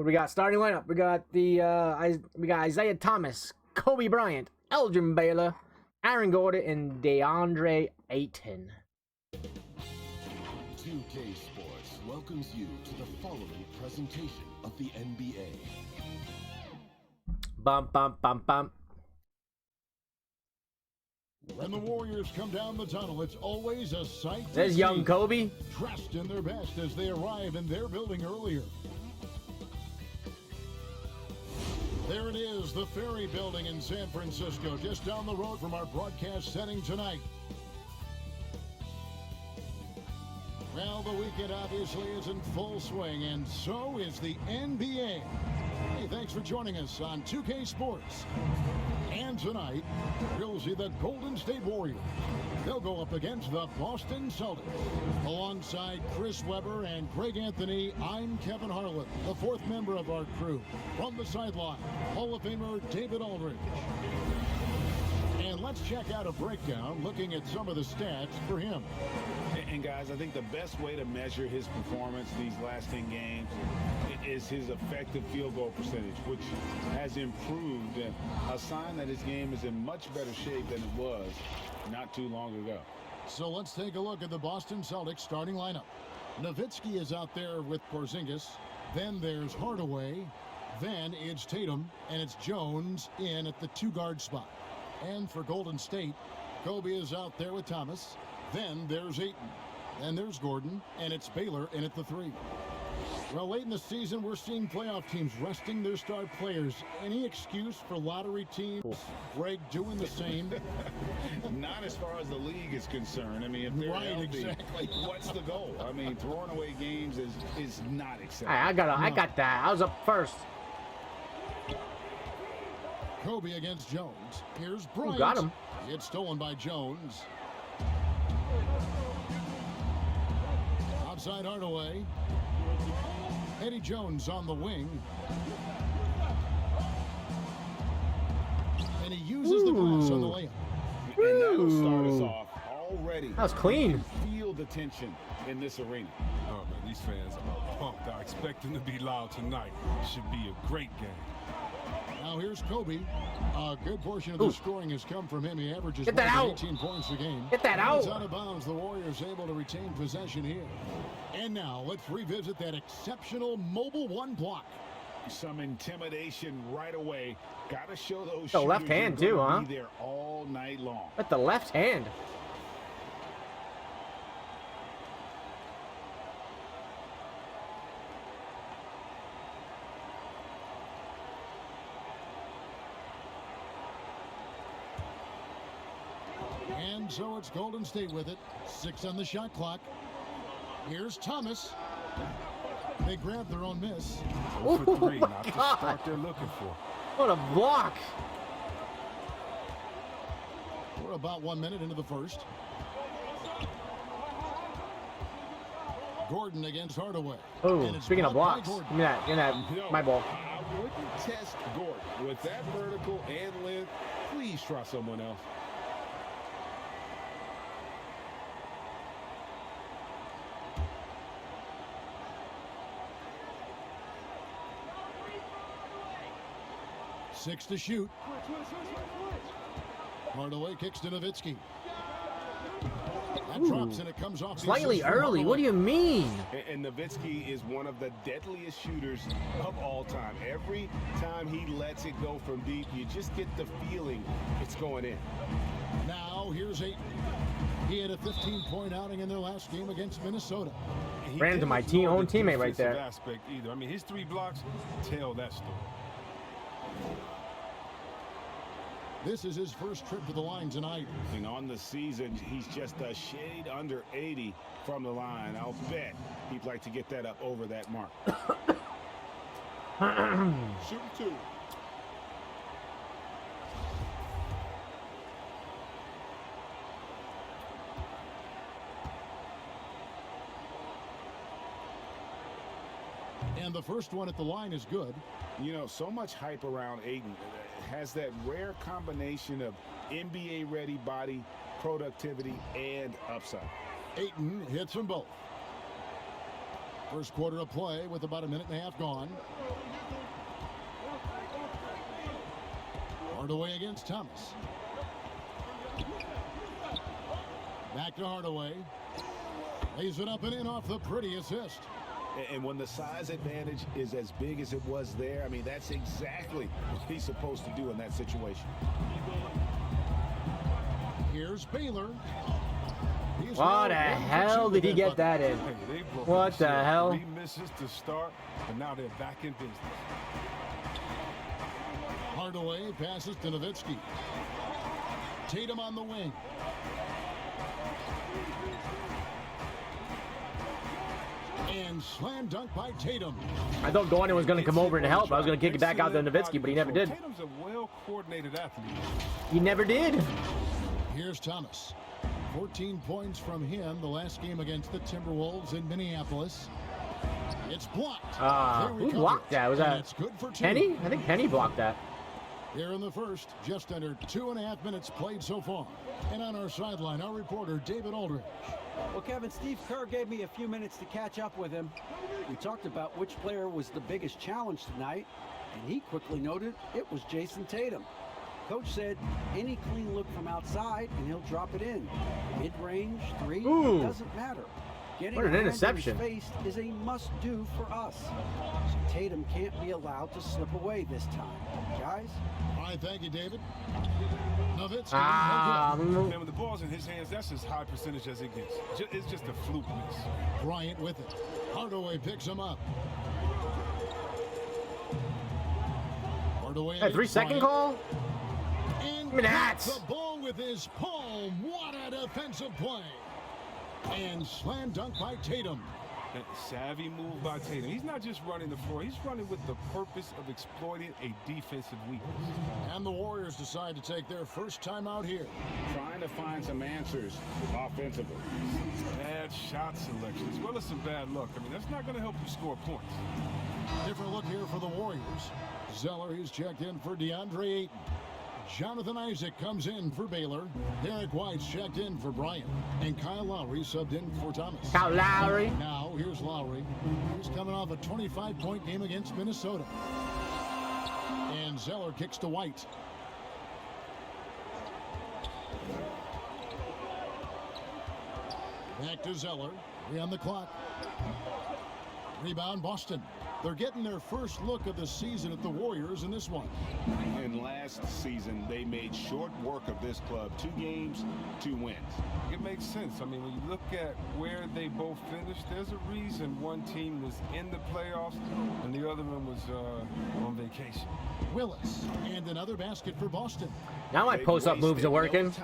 we got? Starting lineup. We got we got Isiah Thomas, Kobe Bryant, Elgin Baylor, Aaron Gordon, and DeAndre Ayton. 2K Sports welcomes you to the following presentation of the NBA. Bum bum bum bum. When the Warriors come down the tunnel, it's always a sight to There's see. young Kobe. Dressed in their best as they arrive in their building earlier. There it is, the Ferry Building in San Francisco, just down the road from our broadcast setting tonight. Well, the weekend obviously is in full swing, and so is the NBA. Hey, thanks for joining us on 2K Sports. And tonight, we'll see the Golden State Warriors. They'll go up against the Boston Celtics. Alongside Chris Webber and Greg Anthony, I'm Kevin Harlan, the fourth member of our crew. From the sideline, Hall of Famer David Aldridge. And let's check out a breakdown looking at some of the stats for him. And guys, I think the best way to measure his performance these last 10 games is his effective field goal percentage, which has improved, and a sign that his game is in much better shape than it was not too long ago. So let's take a look at the Boston Celtics starting lineup. Nowitzki is out there with Porzingis. Then there's Hardaway. Then it's Tatum, and it's Jones in at the two-guard spot. And for Golden State, Kobe is out there with Thomas. Then there's Ayton. Then there's Gordon, and it's Baylor in at the three. Well, late in the season, we're seeing playoff teams resting their star players. Any excuse for lottery teams? Greg doing the same? Not as far as the league is concerned. I mean, if they're Right, healthy, exactly. what's the goal? I mean, throwing away games is not acceptable. I got that. I was up first. Kobe against Jones. Here's Bryant. Got him. It's stolen by Jones. Outside Hardaway. Eddie Jones on the wing. And he uses the glass on the layup. And that'll start us off already. That was clean. Feel the tension in this arena. Oh man, these fans are pumped. I expect them to be loud tonight. Should be a great game. Now here's Kobe. A good portion of the scoring has come from him. He averages Get that more than out. 18 points a game. Get that It's out. out of bounds. The Warriors able to retain possession here. And now let's revisit that exceptional mobile one block. Some intimidation right away. Got to show those The left shooters hand, you're too, gonna huh? Be there all night long. With the left hand. And so it's Golden State with it. 6 on the shot clock. Here's Thomas. They grab their own miss. Go for three, my not the God. start they're looking for. What a block. We're about 1 minute into the first. Gordon against Hardaway. Oh, And it's speaking of blocked by blocks, Gordon. give me that, No, my ball. I wouldn't test Gordon. With that vertical and length, please try someone else. Six to shoot. Hardaway kicks to Nowitzki. That drops and it comes off. the Slightly assist from early. What do Hardaway. you mean? And Nowitzki is one of the deadliest shooters of all time. Every time he lets it go from deep, you just get the feeling it's going in. Now here's Ayton. He had a 15-point outing in their last game against Minnesota. And he Ran into my didn't ignore own the teammate right defensive there. Aspect either. I mean, his 3 blocks tell that story. This is his first trip to the line tonight. And on the season, he's just a shade under 80 from the line. I'll bet he'd like to get that up over that mark. Shooting 2. And the first one at the line is good. You know, so much hype around Ayton. Has that rare combination of NBA-ready body, productivity, and upside. Ayton hits them both. First quarter of play with about a minute and a half gone. Hardaway against Thomas. Back to Hardaway. Lays it up and in off the pretty assist. And when the size advantage is as big as it was there, I mean, that's exactly what he's supposed to do in that situation. Here's Baylor. What the hell did he get that in? Hey, they broke What the themselves. hell? 3 misses to start, and now they're back in business. Hardaway passes to Nowitzki. Tatum on the wing. And slam dunk by Tatum. I thought Gordon was going to come over and help. I was going to kick it back out to Nowitzki, but he never did. Tatum's a well-coordinated athlete. He never did. Here's Thomas. 14 points from him the last game against the Timberwolves in Minneapolis. It's blocked. Who blocked that? Was that Penny? I think Penny blocked that. Here in the first, just under 2.5 minutes played so far. And on our sideline, our reporter, David Aldridge. Well, Kevin, Steve Kerr gave me a few minutes to catch up with him. We talked about which player was the biggest challenge tonight, and he quickly noted it was Jason Tatum. Coach said any clean look from outside, and he'll drop it in. Mid-range, three, Ooh. doesn't matter. Getting What an a hand in his interception. face is a must-do for us. So Tatum can't be allowed to slip away this time. Guys? All right, thank you, David. Nowitzki. Man, when the ball's in his hands, that's as high percentage as it gets. It's just a fluke miss. Bryant with it. Hardaway picks him up. Hardaway. That 3-second call? And I mean, that's- the ball with his palm. What a defensive play. And slam dunk by Tatum. That savvy move by Tatum. He's not just running the floor. He's running with the purpose of exploiting a defensive weakness. And the Warriors decide to take their first time out here. Trying to find some answers offensively. Bad shot selection, as well as some bad luck. I mean, that's not going to help you score points. Different look here for the Warriors. Zeller is checked in for DeAndre Ayton. Jonathan Isaac comes in for Baylor. Derek White's checked in for Bryant. And Kyle Lowry subbed in for Thomas. Kyle Lowry. Now, here's Lowry. He's coming off a 25-point game against Minnesota. And Zeller kicks to White. Back to Zeller. 3 on the clock. Rebound, Boston. They're getting their first look of the season at the Warriors in this one. And last season, they made short work of this club. 2 games, 2 wins. It makes sense. I mean, when you look at where they both finished, there's a reason one team was in the playoffs and the other one was on vacation. Willis. And another basket for Boston. Now my post-up moves are working.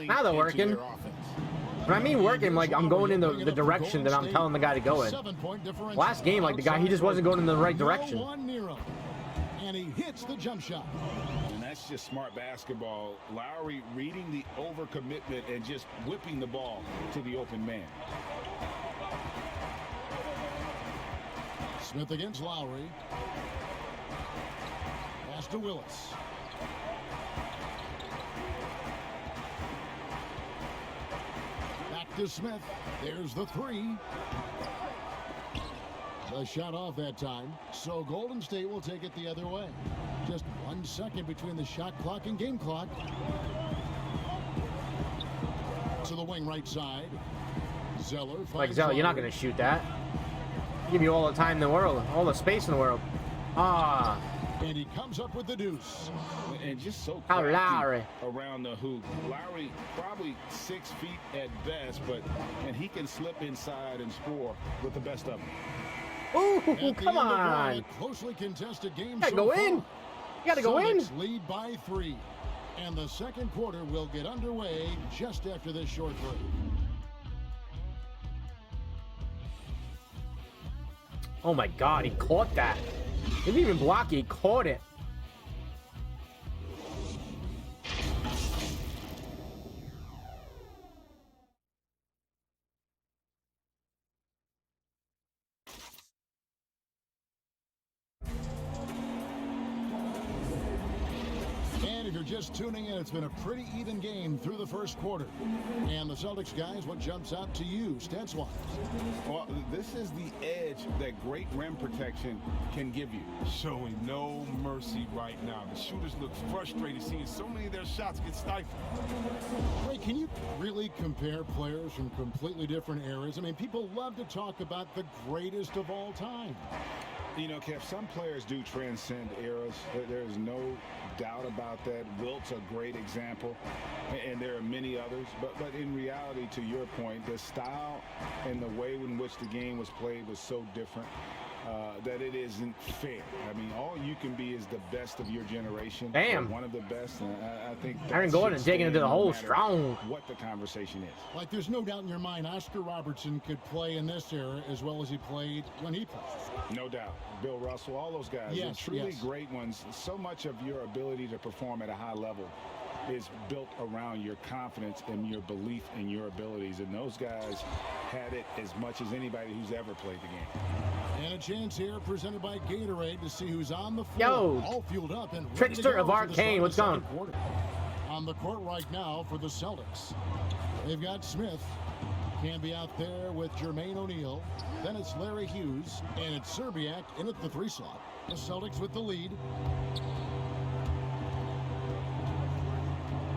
Now they're working. When I mean working, like I'm going in the direction that I'm telling the guy to go in. 7-point differential. Last game, like the guy, he just wasn't going in the right direction. No one near him. And he hits the jump shot. And that's just smart basketball. Lowry reading the overcommitment and just whipping the ball to the open man. Smith against Lowry. Pass to Willis. Back to Smith. There's the 3. The shot off that time. So Golden State will take it the other way. Just 1 second between the shot clock and game clock. To the wing right side. Zeller. Like Zeller, you're not going to shoot that. Give you all the time in the world, all the space in the world. Ah. And he comes up with the deuce. And just so How crafty Lowry. around the hoop. Lowry probably 6 feet at best, and he can slip inside and score with the best of them. Ooh, At the end come of on. a closely contested game. You gotta so go far. in. You gotta go in. Celtics lead by 3. And the second quarter will get underway just after this short break. Oh my God, he caught that. He didn't even block it, he caught it. And if you're just tuning in, it's been a pretty even game through the first quarter. And the Celtics guys, what jumps out to you, stats-wise? Well, this is the edge that great rim protection can give you. Showing no mercy right now. The shooters look frustrated seeing so many of their shots get stifled. Ray, can you really compare players from completely different eras? I mean, people love to talk about the greatest of all time. You know, Kev, some players do transcend eras. There's no doubt about that. Wilt's a great example, and there are many others. But in reality, to your point, the style and the way in which the game was played was so different that it isn't fair. I mean, all you can be is the best of your generation. Damn. One of the best. And I think Aaron Gordon taking it to the hole strong. What the conversation is. Like, there's no doubt in your mind Oscar Robertson could play in this era as well as he played when he played. No doubt. Bill Russell, all those guys. Yes, truly yes. Great ones. So much of your ability to perform at a high level is built around your confidence and your belief in your abilities. And those guys had it as much as anybody who's ever played the game. And a chance here presented by Gatorade to see who's on the floor. Yo, all fueled up and ready Trickster to go of for the Arcane, start of what's the going? second quarter. On the court right now for the Celtics. They've got Smith. Can be out there with Jermaine O'Neal. Then it's Larry Hughes. And it's Serbiak in at the 3 slot. The Celtics with the lead.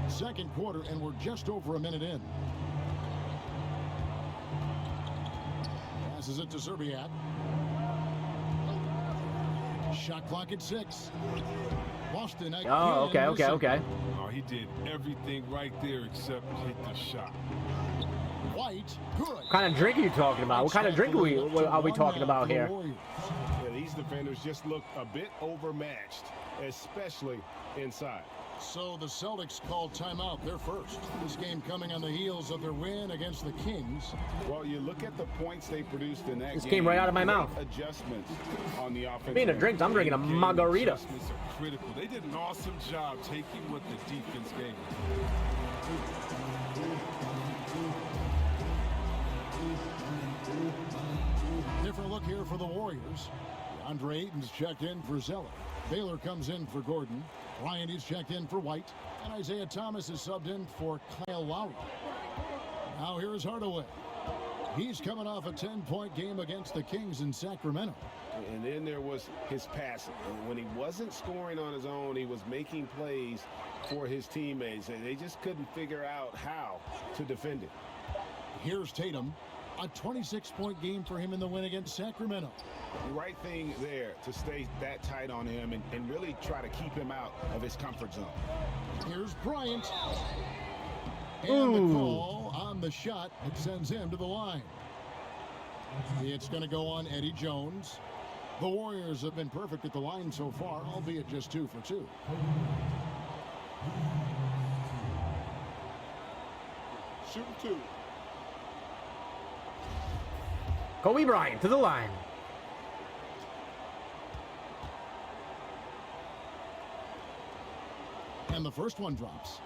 Second quarter, and we're just over a minute in. Passes it to Serbiak. Shot clock at 6. Boston. Oh, okay. Oh, he did everything right there except hit the shot. White, good. What kind of drink are you talking about? What kind of drink are we talking about here? Yeah, these defenders just look a bit overmatched, especially inside. So the Celtics called timeout. They're first. This game coming on the heels of their win against the Kings. Well, you look at the points they produced in that This game. came right out of my great mouth. Adjustments on the offense. Being a drink, I'm drinking a Game margarita. adjustments are critical. They did an awesome job taking what the defense gave them. Different look here for the Warriors. Andre Ayton's checked in for Zeller. Baylor comes in for Gordon. Bryant is checked in for White. And Isiah Thomas is subbed in for Kyle Lowry. Now here's Hardaway. He's coming off a 10-point game against the Kings in Sacramento. And then there was his passing. And when he wasn't scoring on his own, he was making plays for his teammates. And they just couldn't figure out how to defend it. Here's Tatum. A 26-point game for him in the win against Sacramento. The right thing there to stay that tight on him and really try to keep him out of his comfort zone. Here's Bryant. And the call on the shot, it sends him to the line. It's going to go on Eddie Jones. The Warriors have been perfect at the line so far, albeit just 2 for 2. Shoot 2. Kobe Bryant to the line. And the first one drops.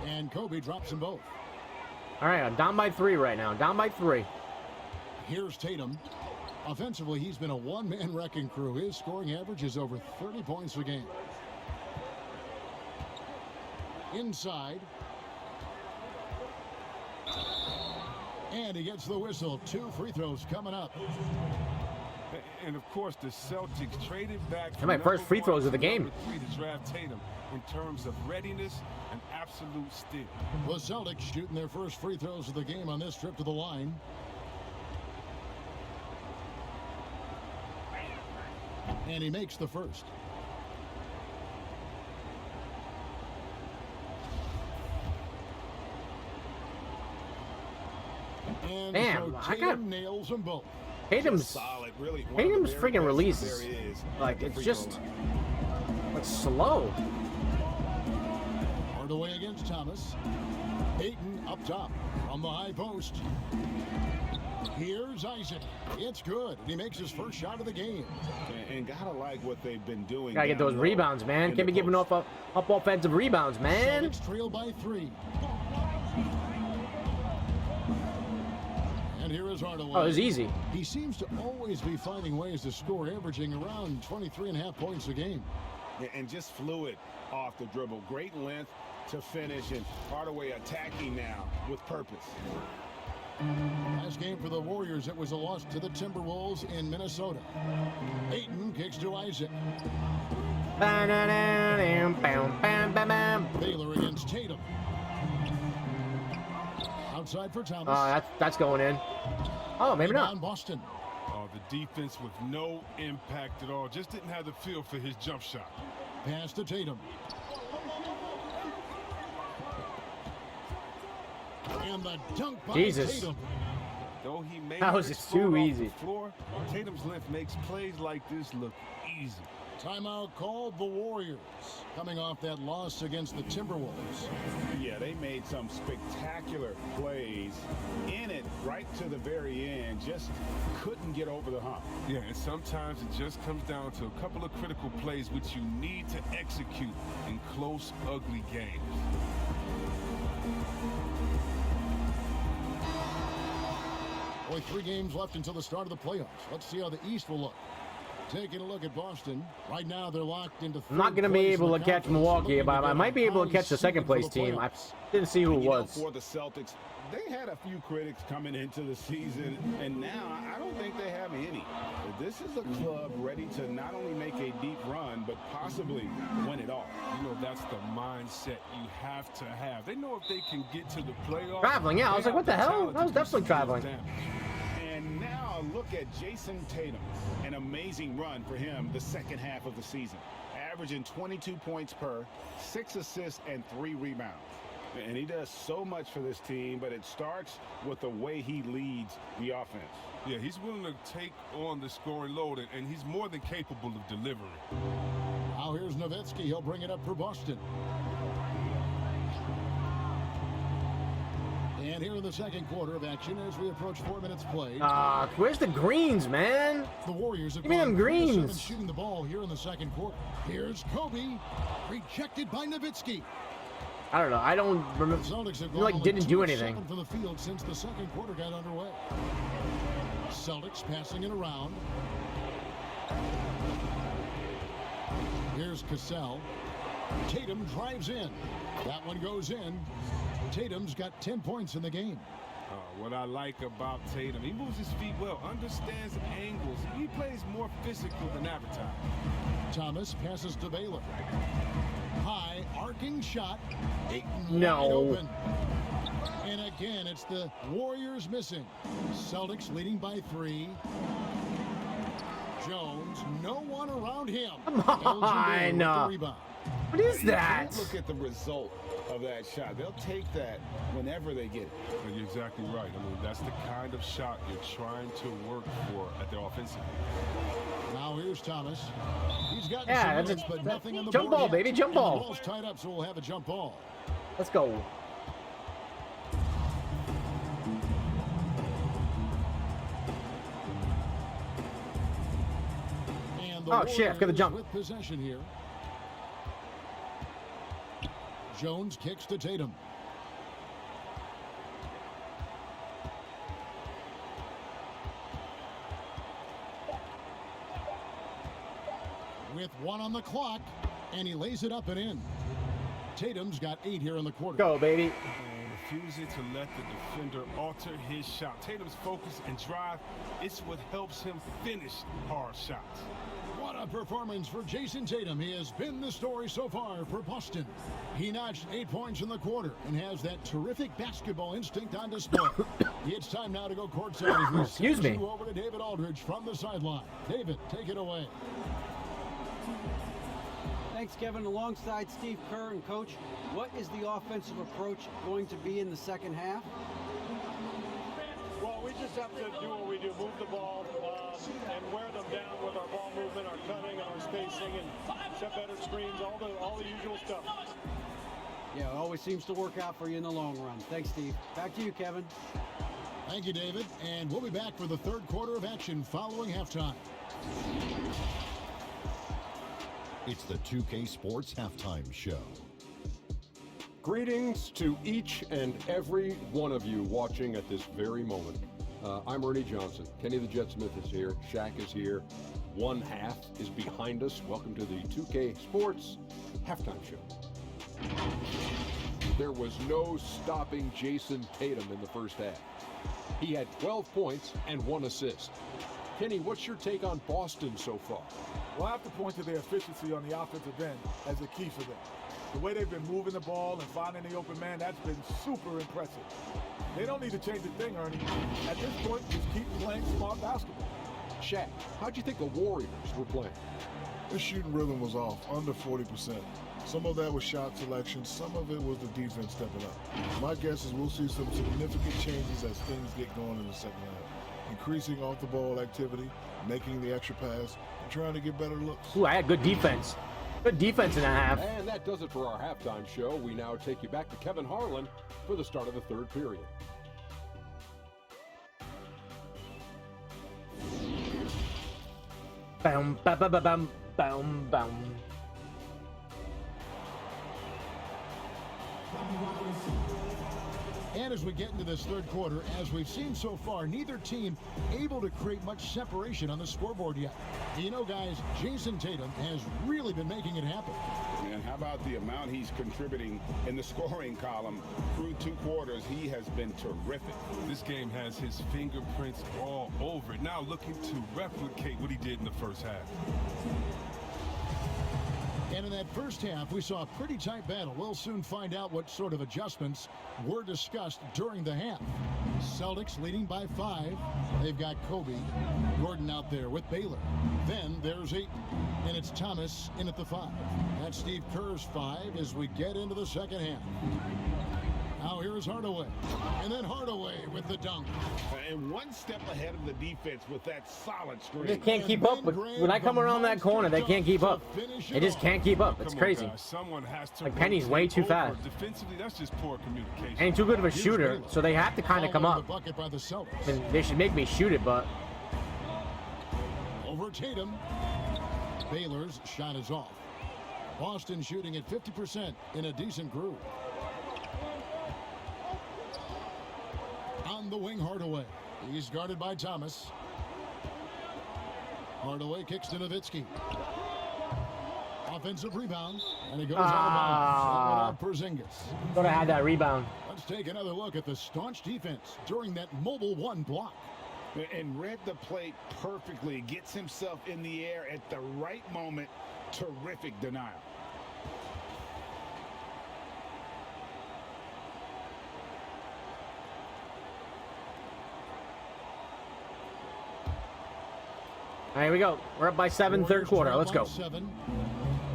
And Kobe drops them both. All right, I'm down by 3 right now. Down by 3. Here's Tatum. Offensively, he's been a one-man wrecking crew. His scoring average is over 30 points a game. Inside. And he gets the whistle. 2 free throws coming up. And of course, the Celtics traded back. And my first free throws of the game. 3 to draft Tatum in terms of readiness and absolute steal. The Celtics shooting their first free throws of the game on this trip to the line. And he makes the first. And Damn, so I got Tatum nails them both. Tatum's Solid, really. Tatum's freaking releases. There he is. Like, it's just it's slow. Hardaway against Thomas. Ayton up top from the high post. Here's Isaac. It's good. And he makes his first shot of the game. And gotta like what they've been doing. Gotta get those down low rebounds, man. in Can't be the giving post. up offensive rebounds, man. Celtics trail by 3. And here his heart away. Oh, it's easy. He seems to always be finding ways to score, averaging around 23.5 points a game. And just fluid off the dribble. Great length to finish, and Hardaway attacking now with purpose. Last game for the Warriors, it was a loss to the Timberwolves in Minnesota. Ayton kicks to Isaac. Baylor against Tatum. Outside for Thomas. That's going in. Oh, maybe not. Boston. Oh, the defense with no impact at all. Just didn't have the feel for his jump shot. Pass to Tatum. And the dunk by Jesus. Tatum. Though he may That was just too easy. Floor, Tatum's length makes plays like this look easy. Timeout called the Warriors, coming off that loss against the Timberwolves. Yeah, they made some spectacular plays in it right to the very end. Just couldn't get over the hump. Yeah, and sometimes it just comes down to a couple of critical plays which you need to execute in close, ugly games. Only 3 games left until the start of the playoffs. Let's see how the East will look. Taking a look at Boston. Right now, they're locked into I'm not going to be able to catch Milwaukee, but I might be able to catch the second place team. I didn't see who it was. For the Celtics, they had a few critics coming into the season, and now I don't think they have any. This is a club ready to not only make a deep run, but possibly win it all. You know, that's the mindset you have to have. They know if they can get to the playoffs. Traveling, yeah. I was like, what the hell? I was definitely traveling. And now look at Jason Tatum. An amazing run for him the second half of the season. Averaging 22 points per, 6 assists, and 3 rebounds. And he does so much for this team, but it starts with the way he leads the offense. Yeah, he's willing to take on the scoring load, and he's more than capable of delivering. Now here's Nowitzki. He'll bring it up for Boston. And here in the second quarter of action as we approach 4 minutes played. Where's the greens, man? The Warriors have Give me them greens. shooting the ball here in the second quarter. Here's Kobe, rejected by Nowitzki. I don't know. I don't remember. Celtics have He like didn't do anything. From the field since the second quarter got underway. Celtics passing it around. Here's Cassell. Tatum drives in. That one goes in. Tatum's got 10 points in the game. What I like about Tatum, he moves his feet well, understands angles. He plays more physical than advertised. Thomas passes to Baylor. High, arcing shot. Ayton No. wide open. And again, it's the Warriors missing. Celtics leading by 3. Jones, no one around him. Come on. What is that? Look at the result of that shot. They'll take that whenever they get it. And you're exactly right. I mean, that's the kind of shot you're trying to work for at the offensive end. Now here's Thomas. He's got Yeah, some minutes, but nothing on the jump board ball, yet. baby, jump And the ball. ball's tied up, so we'll have a jump ball. Let's go. And the Oh, shit, I forgot the jump. with possession here. Jones kicks to Tatum. With 1 on the clock, and he lays it up and in. Tatum's got 8 here in the quarter. Go, baby. And refusing to let the defender alter his shot. Tatum's focus and drive, it's what helps him finish hard shots. What a performance for Jason Tatum. He has been the story so far for Boston. He notched 8 points in the quarter and has that terrific basketball instinct on display. It's time now to go courtside. As Excuse me. Over to David Aldridge from the sideline. David, take it away. Thanks, Kevin. Alongside Steve Kerr and Coach, what is the offensive approach going to be in the second half? Well, we just have to do what we do, move the ball and wear them down with our ball movement, our cutting, our spacing, and set better screens, all the usual stuff. Yeah, it always seems to work out for you in the long run. Thanks, Steve. Back to you, Kevin. Thank you, David. And we'll be back for the third quarter of action following halftime. It's the 2K Sports Halftime Show. Greetings to each and every one of you watching at this very moment. I'm Ernie Johnson. Kenny the Jet Smith is here. Shaq is here. One half is behind us. Welcome to the 2K Sports Halftime Show. There was no stopping Jason Tatum in the first half. He had 12 points and 1 assist. Kenny, what's your take on Boston so far? Well, I have to point to their efficiency on the offensive end as a key for them. The way they've been moving the ball and finding the open man, that's been super impressive. They don't need to change a thing, Ernie. At this point, just keep playing smart basketball. Shaq, how'd you think the Warriors were playing? The shooting rhythm was off, under 40%. Some of that was shot selection, some of it was the defense stepping up. My guess is we'll see some significant changes as things get going in the second half. Increasing off-the-ball activity, making the extra pass, and trying to get better looks. Ooh, I had good defense. Good defense in that half. And that does it for our halftime show. We now take you back to Kevin Harlan for the start of the third period. Boom, ba ba ba bum, boom, boom. And as we get into this third quarter, as we've seen so far, neither team able to create much separation on the scoreboard yet. You know, guys, Jason Tatum has really been making it happen. And how about the amount he's contributing in the scoring column through 2 quarters? He has been terrific. This game has his fingerprints all over it. Now looking to replicate what he did in the first half. And in that first half, we saw a pretty tight battle. We'll soon find out what sort of adjustments were discussed during the half. Celtics leading by 5. They've got Kobe. Gordon out there with Baylor. Then there's Ayton. And it's Thomas in at the 5. That's Steve Kerr's 5 as we get into the second half. Now here's Hardaway. And then Hardaway with the dunk. And one step ahead of the defense with that solid screen. They can't keep up. When I come around that corner, they can't keep up. They just can't keep up. It's crazy. Someone has to like Penny's way too fast. Defensively, that's just poor communication. And he's too good of a shooter, so they have to kind of come up. And they should make me shoot it, but over Tatum. Baylor's shot is off. Boston shooting at 50% in a decent groove. On the wing, Hardaway. He's guarded by Thomas. Hardaway kicks to Nowitzki. Offensive rebound, and he goes out of bounds. Porzingis. Thought I had that rebound. Let's take another look at the staunch defense during that mobile 1 block. And read the play perfectly. Gets himself in the air at the right moment. Terrific denial. All right, here we go. We're up by 7, third quarter. Let's go.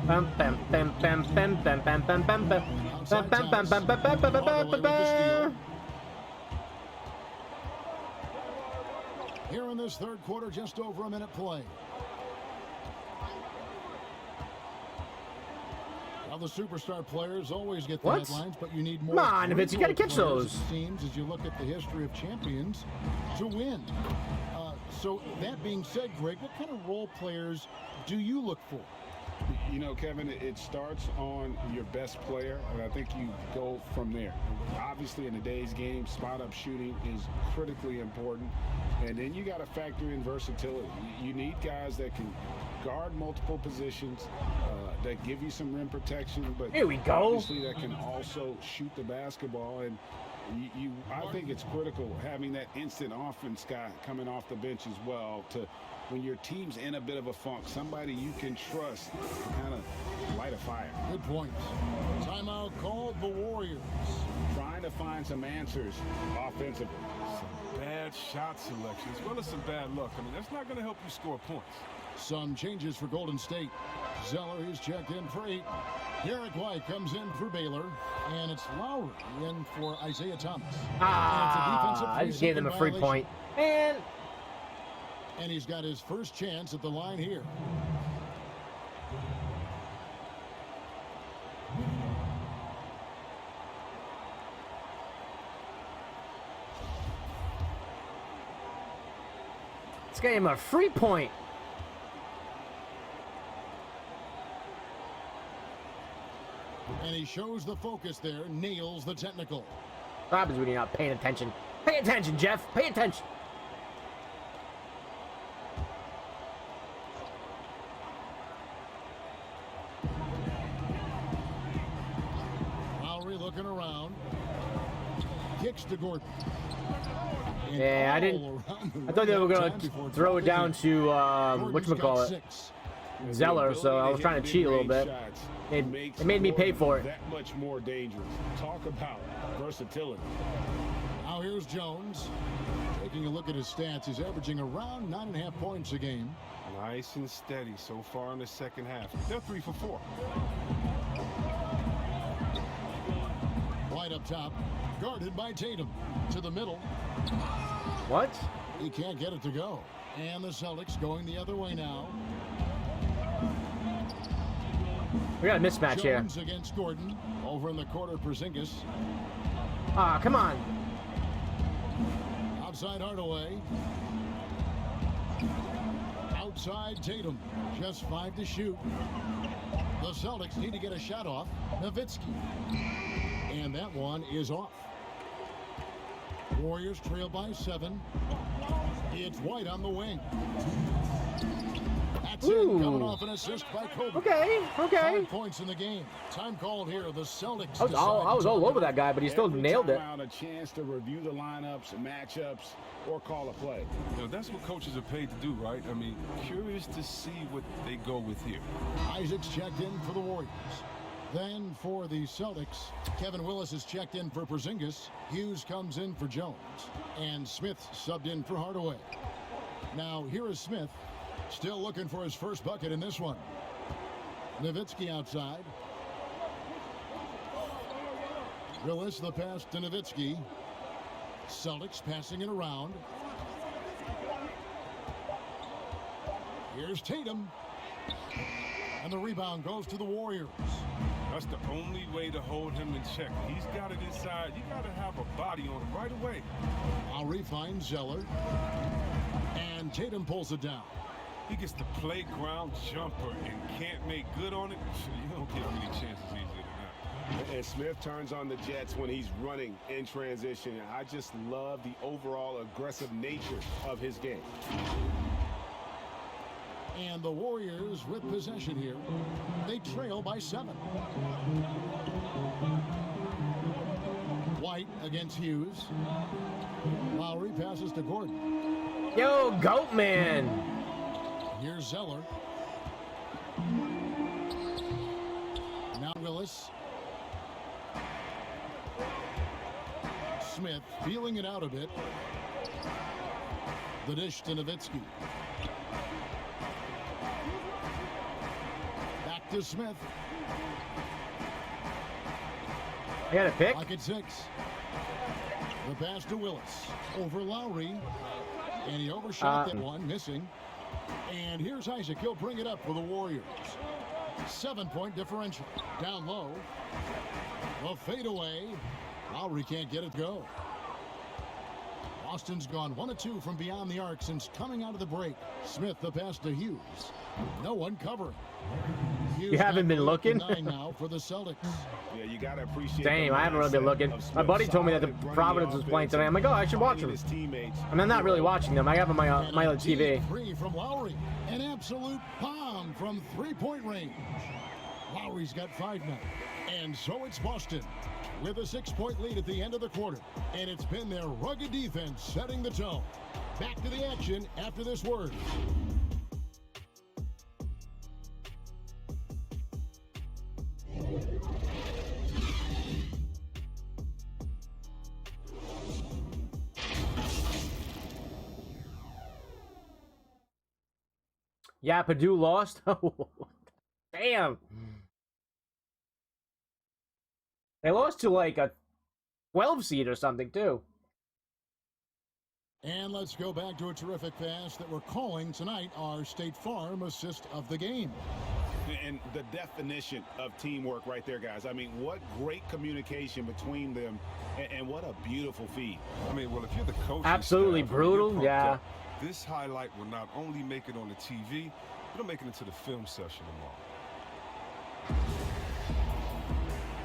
Bam, bam, bam, bam, bam, bam, bam, bam, bam, bam, bam, bam, bam, bam, bam, bam, bam, bam. Here in this third quarter, just over a minute play. Now the superstar players always get the headlines, but you need more. Come on, Vince, you got to catch those. It seems as you look at the history of champions to win. So that being said, Greg, what kind of role players do you look for? You know, Kevin, it starts on your best player, and I think you go from there. Obviously, in today's game, spot-up shooting is critically important, and then you got to factor in versatility. You need guys that can guard multiple positions, that give you some rim protection, but here we go. Obviously that can also shoot the basketball, and I think it's critical having that instant offense guy coming off the bench as well to when your team's in a bit of a funk, somebody you can trust to kind of light a fire. Good point. Timeout called the Warriors. Trying to find some answers offensively. Some bad shot selection as well as some bad luck. I mean, that's not going to help you score points. Some changes for Golden State. Zeller is checked in for 8. Derek White comes in for Baylor, and it's Lowry in for Isiah Thomas. I just gave them a free point. And he's got his first chance at the line here. Let's get him a free point. And he shows the focus there, nails the technical. What happens when you're not paying attention? Pay attention, Jeff. Pay attention. looking around. Kicks to Gordon. And Yeah, I thought they were going to throw it down to, whatchamacallit, Zeller, so I was trying to cheat a little bit. It made me pay for it. That much more dangerous. Talk about versatility. Now here's Jones. Taking a look at his stats, he's averaging around 9.5 points a game. Nice and steady so far in the second half. They're 3 for 4. Right up top, guarded by Tatum. To the middle. What? He can't get it to go. And the Celtics going the other way now. We got a mismatch here. Jones against Gordon. Over in the corner, Porzingis. Ah, come on. Outside Hardaway. Outside Tatum. Just 5 to shoot. The Celtics need to get a shot off. Nowitzki. And that one is off. Warriors trail by 7. It's White on the wing. That's it, coming off an assist by Kobe. Okay. 5 points in the game. Time called here. The Celtics. I was all over that guy, but he still nailed it. A chance to review the lineups, matchups, or call a play. You know, that's what coaches are paid to do, right? I mean, curious to see what they go with here. Isaac's checked in for the Warriors. Then for the Celtics, Kevin Willis is checked in for Porzingis. Hughes comes in for Jones. And Smith subbed in for Hardaway. Now here is Smith. Still looking for his first bucket in this one. Nowitzki outside. Willis the pass to Nowitzki. Celtics passing it around. Here's Tatum. And the rebound goes to the Warriors. That's the only way to hold him in check. He's got it inside. You got to have a body on him right away. Lowry finds Zeller. And Tatum pulls it down. He gets the playground jumper and can't make good on it. You don't get many chances easier than that. And Smith turns on the Jets when he's running in transition. I just love the overall aggressive nature of his game. And the Warriors with possession here. They trail by 7. White against Hughes. Lowry passes to Gordon. Yo, Goat Man. Here's Zeller. Now Willis. Smith feeling it out a bit. The dish to Nowitzki. Back to Smith. I got a pick. Pocket 6. The pass to Willis. Over Lowry. And he overshot that one, missing. And here's Isaac. He'll bring it up for the Warriors. 7-point differential. Down low. The fadeaway. Lowry can't get it to go. Austin's gone 1 of 2 from beyond the arc since coming out of the break. Smith the pass to Hughes. No one covering. Hughes you haven't been looking? 9 now for the Celtics. Yeah, you gotta appreciate. Damn, I haven't really been looking. My buddy told me that the Providence was playing today. I'm like, oh, I should watch them. I mean, I'm not really watching them. I have them on my TV. 3 from Lowry. An absolute bomb from 3-point range. Lowry's got 5 now. And so it's Boston with a 6-point lead at the end of the quarter. And it's been their rugged defense setting the tone. Back to the action after this word. Yeah, Purdue lost. Damn. They lost to like a 12 seed or something too. And let's go back to a terrific pass that we're calling tonight our State Farm assist of the game. And the definition of teamwork right there, guys. I mean, what great communication between them, and what a beautiful feed. I mean, well, if you're the coach, absolutely brutal, yeah. This highlight will not only make it on the TV, it'll make it into the film session tomorrow.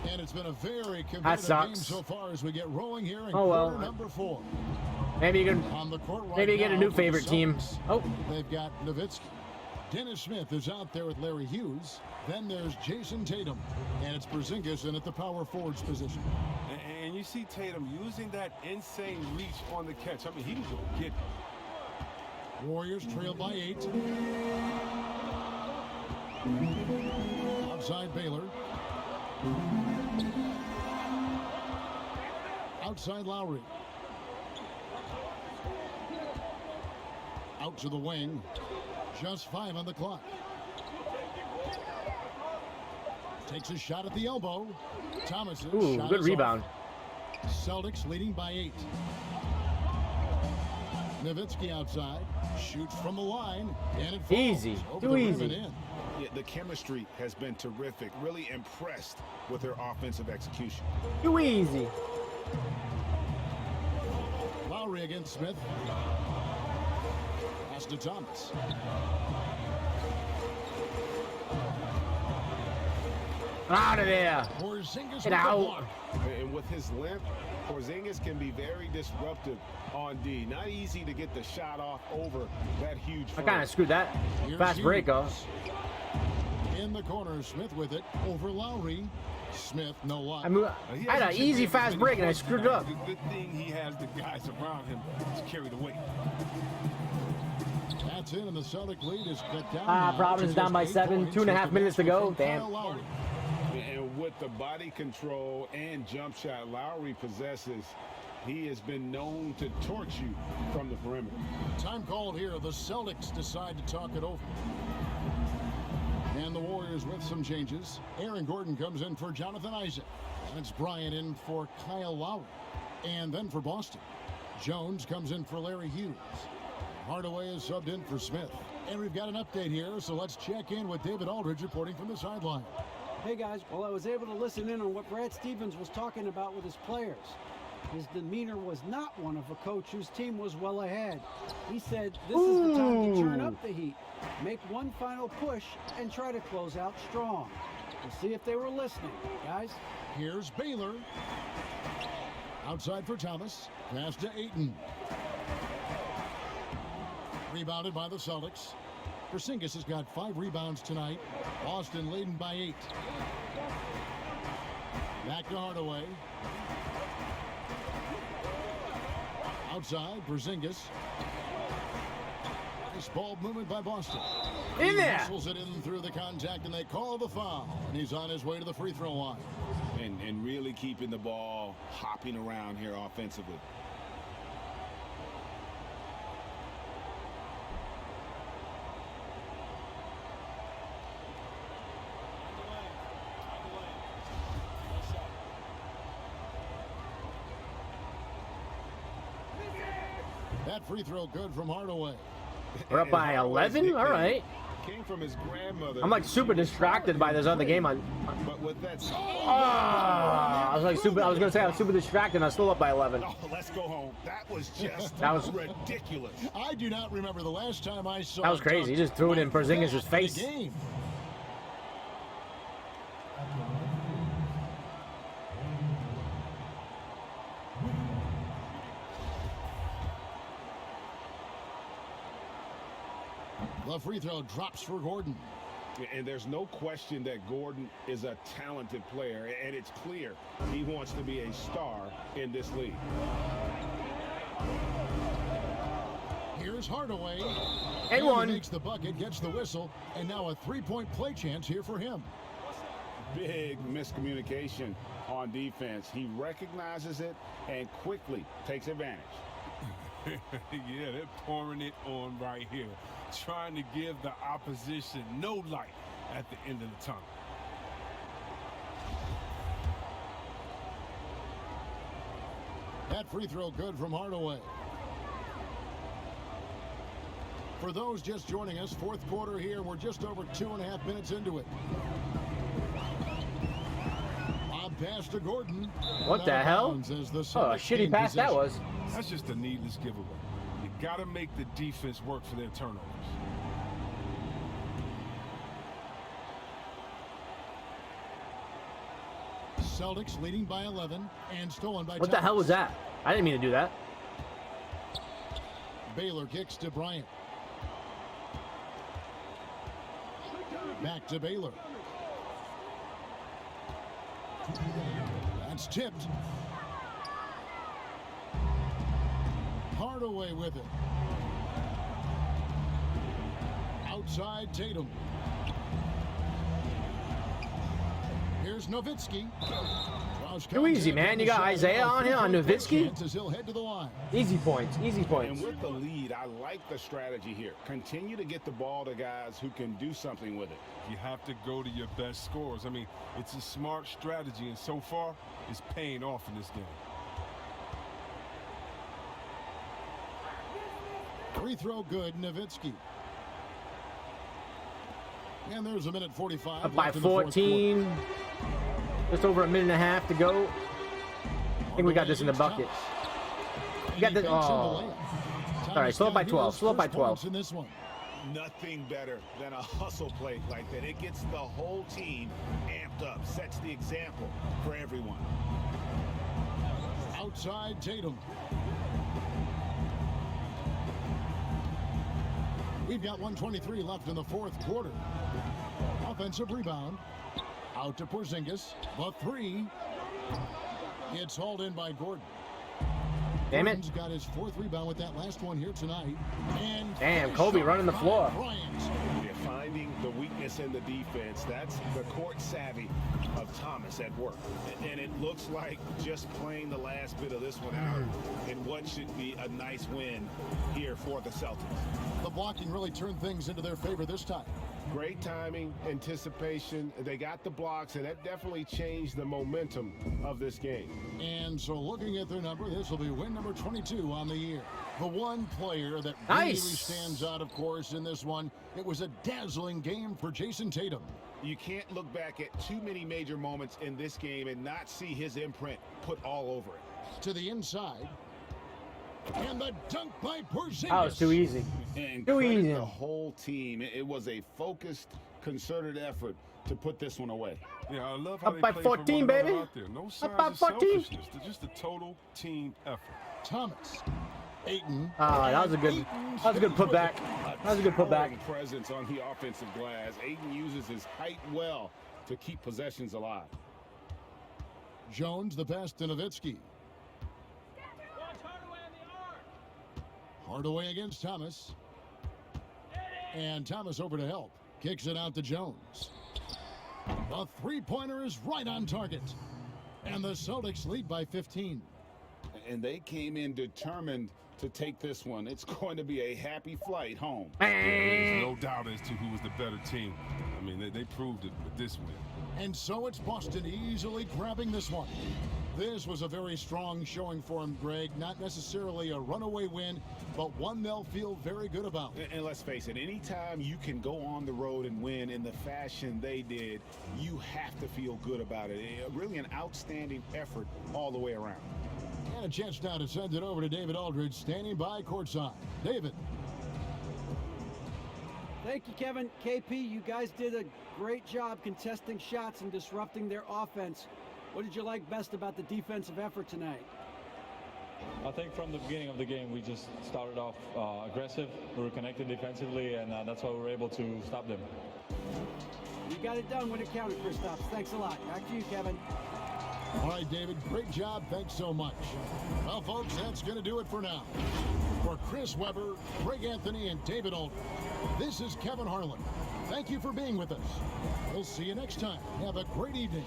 And it's been a very competitive game so far as we get rolling here in quarter number 4. Maybe you can, on the court right maybe you get a new favorite team. Oh, they've got Nowitzki. Dennis Smith is out there with Larry Hughes. Then there's Jason Tatum. And it's Porzingis in at the power forwards position. And you see Tatum using that insane reach on the catch. I mean, he can go get it. Warriors trail by 8. Outside Baylor. Outside Lowry. Out to the wing. Just 5 on the clock. Takes a shot at the elbow. Thomas. Ooh, good rebound. Celtics leading by 8. Nowitzki outside. Shoots from the line. And it falls. Easy. Over Too the rim easy. and in. Yeah, the chemistry has been terrific. Really impressed with their offensive execution. Too easy. Lowry against Smith. Pass to Thomas. Out of there. Porzingis Get with the out. block. And with his length, Porzingis can be very disruptive on D. Not easy to get the shot off over that huge I frame. kind of screwed that. Here's Fast break Hughes. off. In the corner, Smith with it over Lowry. Smith, no luck. I mean, He I had an hasn't easy taken fast many break and I points screwed it tonight. up. The good thing he has the guys around him to carry the weight. That's in, and the Celtic lead is cut down. Ah, now Providence to down just by 8 7, points 2.5 with the minutes to go. basket from Damn. Kyle Lowry. And with the body control and jump shot Lowry possesses, he has been known to torch you from the perimeter. Time called here. The Celtics decide to talk it over. And the Warriors with some changes. Aaron Gordon comes in for Jonathan Isaac. That's Bryant in for Kyle Lowry. And then for Boston, Jones comes in for Larry Hughes. Hardaway is subbed in for Smith. And we've got an update here, so let's check in with David Aldridge reporting from the sideline. Hey guys, well, I was able to listen in on what Brad Stevens was talking about with his players. His demeanor was not one of a coach whose team was well ahead. He said this is the time to turn up the heat, make one final push, and try to close out strong. We'll see if they were listening, guys. Here's Baylor. Outside for Thomas. Pass to Ayton. Rebounded by the Celtics. Porzingis has got 5 rebounds tonight. Boston leading by 8. Back to Hardaway. Outside, Porzingis. Nice ball movement by Boston. In there. He muscles it in through the contact, and they call the foul. And he's on his way to the free throw line. And really keeping the ball hopping around here offensively. That free throw good from Hardaway. We're up by 11? All right. Came from his grandmother. I'm like super distracted by this other game. But with that, I was like super. I was gonna say I'm super distracted. And I'm still up by 11. oh, let's go home. That was just That was- ridiculous. I do not remember the last time I saw That was crazy. He just threw it in Porzingis' face. Game. The free throw drops for Gordon. And there's no question that Gordon is a talented player, and it's clear he wants to be a star in this league. Here's Hardaway. And He one. makes the bucket, gets the whistle, and now a three-point play chance here for him. Big miscommunication on defense. He recognizes it and quickly takes advantage. Yeah, they're pouring it on right here, trying to give the opposition no light at the end of the tunnel. That free throw good from Hardaway. For those just joining us, fourth quarter here. We're just over 2.5 minutes into it. Bob pass to Gordon. What the hell? Bounds as the Oh, a Celtics shitty gain pass that possession. was. That's just a needless giveaway. You got to make the defense work for their turnovers. Celtics leading by 11 and stolen by What the hell was that? I didn't mean to do that. Baylor kicks to Bryant. Back to Baylor. That's tipped. Hardaway with it. Outside Tatum. Here's Nowitzki. Too easy, man. You got Isiah on here on Nowitzki. Easy points. Easy points. And with the lead, I like the strategy here. Continue to get the ball to guys who can do something with it. You have to go to your best scorers. I mean, it's a smart strategy, and so far, it's paying off in this game. Free throw good, Nowitzki. And there's a minute 45. Up by 14. Just over a minute and a half to go. I think we got this in the bucket. We got this. Oh. All right, slow up by 12. Slow up by 12. In this one. Nothing better than a hustle play like that. It gets the whole team amped up, sets the example for everyone. Outside Tatum. We've got 1:23 left in the fourth quarter. Offensive rebound. Out to Porzingis. The three. It's hauled in by Gordon. Damn it. Gordon's got his fourth rebound with that last one here tonight. And damn, Kobe running the floor. They're finding the weakness in the defense. That's the court savvy of Thomas at work. And it looks like just playing the last bit of this one out in what should be a nice win here for the Celtics. The blocking really turned things into their favor this time. Great timing, anticipation. They got the blocks, and that definitely changed the momentum of this game. And so looking at their number, this will be win number 22 on the year. The one player that really stands out, of course, in this one, it was a dazzling game for Jason Tatum. You can't look back at too many major moments in this game and not see his imprint put all over it. To the inside. And the dunk by Porzingis. Oh, it's too easy. And too easy. The whole team. It was a focused, concerted effort to put this one away. Yeah, I love how up by 14, baby. Out there. No signs up by 14. They're just a total team effort. Thomas. Ayton. That was a good putback. That was a good putback. Presence on the offensive glass. Ayton uses his height well to keep possessions alive. Jones, the pass to Nowitzki. Hardaway against Thomas. And Thomas over to help. Kicks it out to Jones. The three-pointer is right on target. And the Celtics lead by 15. And they came in determined to take this one. It's going to be a happy flight home. There's no doubt as to who was the better team. I mean, they proved it with this win. And so it's Boston easily grabbing this one. This was a very strong showing for him, Greg. Not necessarily a runaway win, but one they'll feel very good about. And let's face it, anytime you can go on the road and win in the fashion they did, you have to feel good about it. Really an outstanding effort all the way around. And a chance now to send it over to David Aldridge, standing by courtside. David. Thank you, Kevin. KP, you guys did a great job contesting shots and disrupting their offense. What did you like best about the defensive effort tonight? I think from the beginning of the game, we just started off aggressive. We were connected defensively, and that's why we were able to stop them. You got it done when it counted, Kristaps. Thanks a lot. Back to you, Kevin. All right, David, great job. Thanks so much. Well, folks, that's going to do it for now. For Chris Webber, Greg Anthony, and David Aldridge, this is Kevin Harlan. Thank you for being with us. We'll see you next time. Have a great evening.